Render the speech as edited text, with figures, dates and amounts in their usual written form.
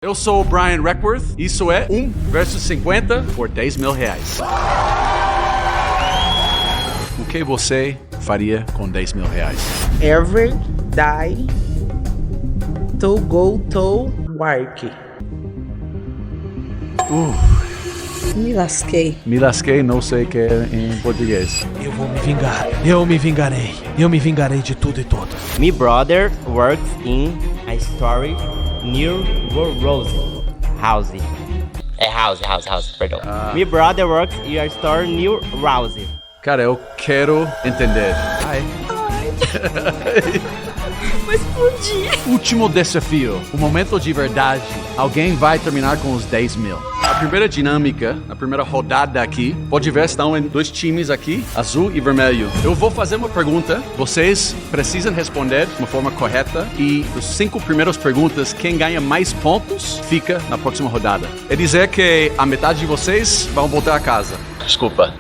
Eu sou o Brian Reckworth, isso é 1 versus 50 por 10 mil reais. O que você faria com 10 mil reais? Ever die to go to work. Me lasquei. Me lasquei, não sei o que é em português. Eu vou me vingar. Eu me vingarei. Eu me vingarei de tudo e todos. My brother works in a store near Rose House. É house, perdão. My brother works in a store near Rose. Cara, eu quero entender. Mas explodir. Último desafio, o momento de verdade. Alguém vai terminar com os 10 mil. A primeira dinâmica, a primeira rodada aqui, pode ver, estão em dois times aqui, azul e vermelho. Eu vou fazer uma pergunta, vocês precisam responder de uma forma correta e dos 5 primeiras perguntas, quem ganha mais pontos fica na próxima rodada. É dizer que a metade de vocês vão voltar a casa. Desculpa.